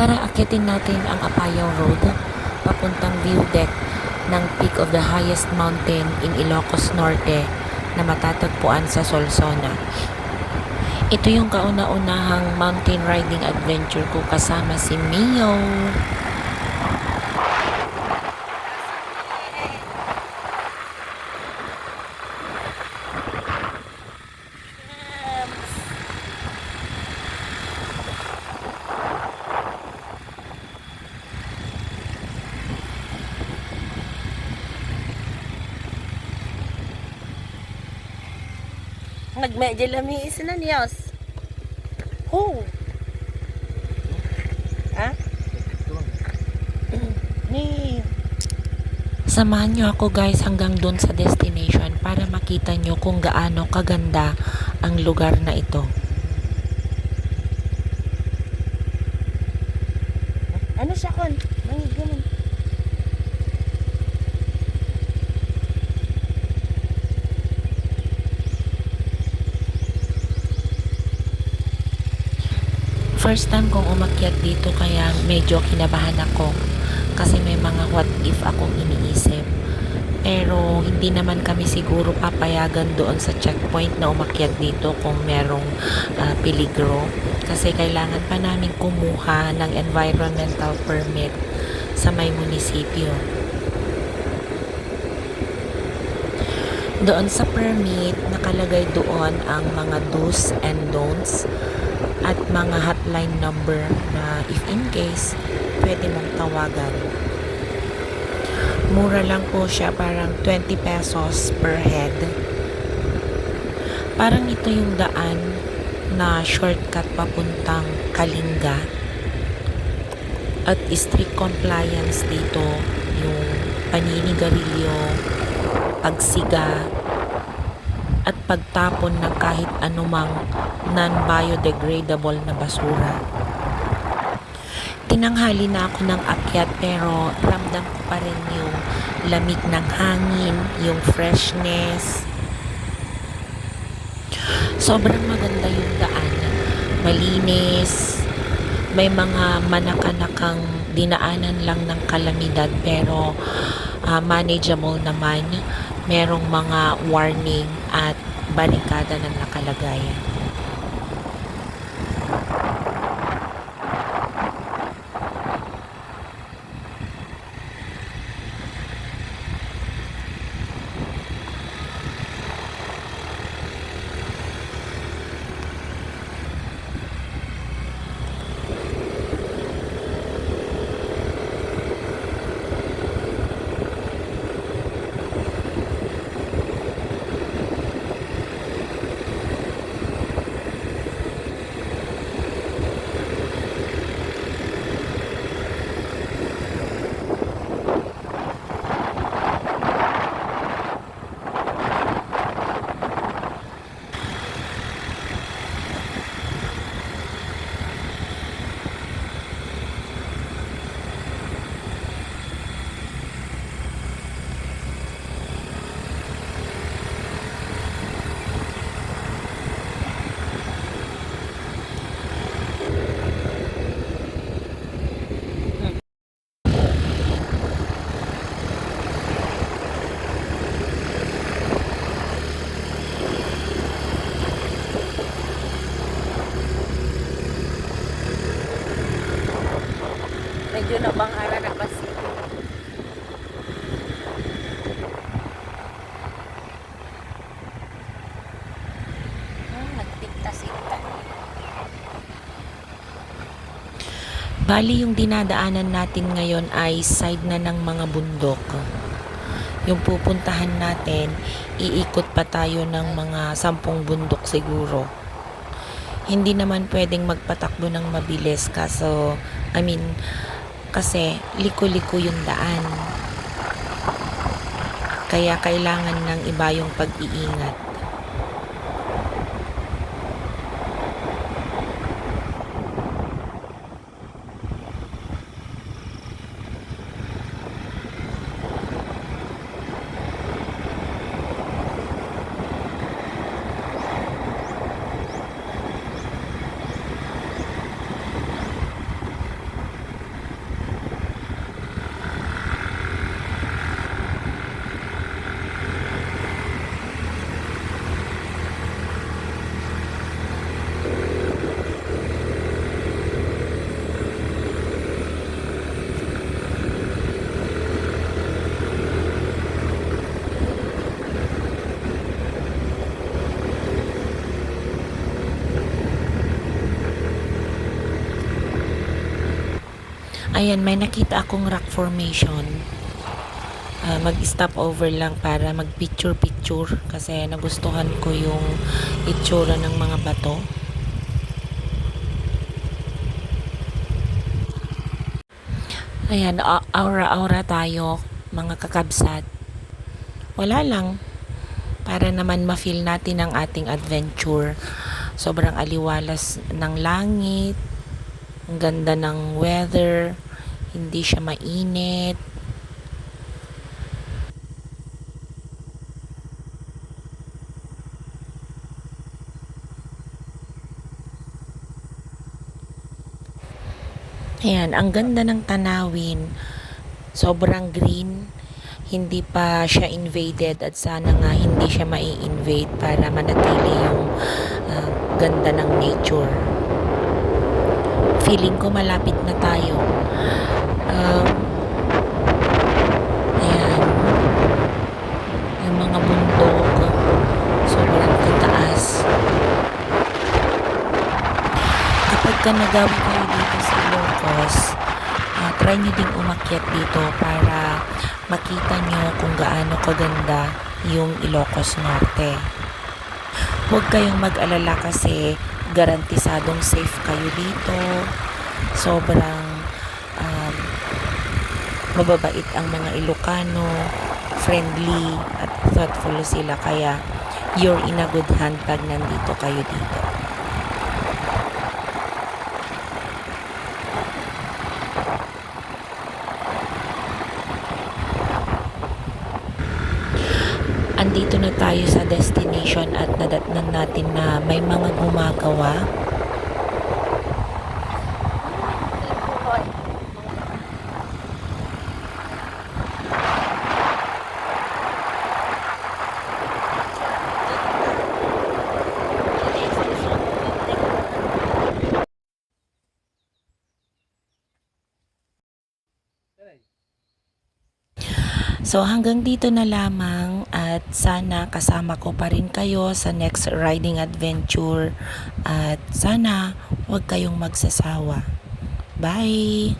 Tara, akitin natin ang Apayao Road papuntang view deck ng peak of the highest mountain in Ilocos Norte na matatagpuan sa Solsona. Ito yung kauna-unahang mountain riding adventure ko kasama si Mio. Nagmedyo lamis na niyos. Oh. Ha? Ni. Samahan nyo ako guys hanggang dun sa destination para makita nyo kung gaano kaganda ang lugar na ito. Ano siya kon? Mangig naman. First time kong umakyat dito kaya medyo kinabahan ako kasi may mga what if akong iniisip. Pero hindi naman kami siguro papayagan doon sa checkpoint na umakyat dito kung merong peligro. Kasi kailangan pa namin kumuha ng environmental permit sa may munisipyo. Doon sa permit, nakalagay doon ang mga do's and don'ts at mga hotline number na if in case, pwede mong tawagan. Mura lang po siya, parang 20 pesos per head. Parang ito yung daan na shortcut papuntang Kalinga. At strict compliance dito yung paninigarilyo, pagsiga, at pagtapon ng kahit anumang non-biodegradable na basura. Tinanghali na ako ng akyat pero ramdam ko pa rin yung lamig ng hangin, yung freshness. Sobrang maganda yung daan. Malinis. May mga manakanakang dinaanan lang ng kalamidad pero manageable naman. Merong mga warning at barikada na nakalagay. Medyo nabangara na kasi. Nagtinta-sinta. Bali yung dinadaanan natin ngayon ay side na ng mga bundok. Yung pupuntahan natin, iikot pa tayo ng mga 10 bundok siguro. Hindi naman pwedeng magpatakbo ng mabilis kasi liko-liko yung daan. Kaya kailangan ng iba yung pag-iingat. Ayan, may nakita akong rock formation. Mag-stop over lang para mag-picture-picture kasi nagustuhan ko yung itsura ng mga bato. Ayan, aura-aura tayo, mga kakabsat. Wala lang, para naman ma-feel natin ang ating adventure. Sobrang aliwalas ng langit, ang ganda ng weather, hindi siya mainit. Ayan, ang ganda ng tanawin. Sobrang green. Hindi pa siya invaded at sana nga hindi siya mai-invade para manatili yung ganda ng nature. Feeling ko malapit na tayo. Um, ayan. Yung mga bundok. Sobrang kataas. Kapag ka nagawa kayo dito sa Ilocos, try nyo ding umakyat dito para makita nyo kung gaano kaganda yung Ilocos Norte. Huwag kayong mag-alala kasi garantisadong safe kayo dito. Sobrang mababait ang mga Ilocano, friendly at thoughtful sila, kaya you're in a good hand pag nandito kayo dito. Andito na tayo sa destination at nadatnan natin na may mga gumagawa. So hanggang dito na lamang at sana kasama ko pa rin kayo sa next riding adventure at sana huwag kayong magsasawa. Bye!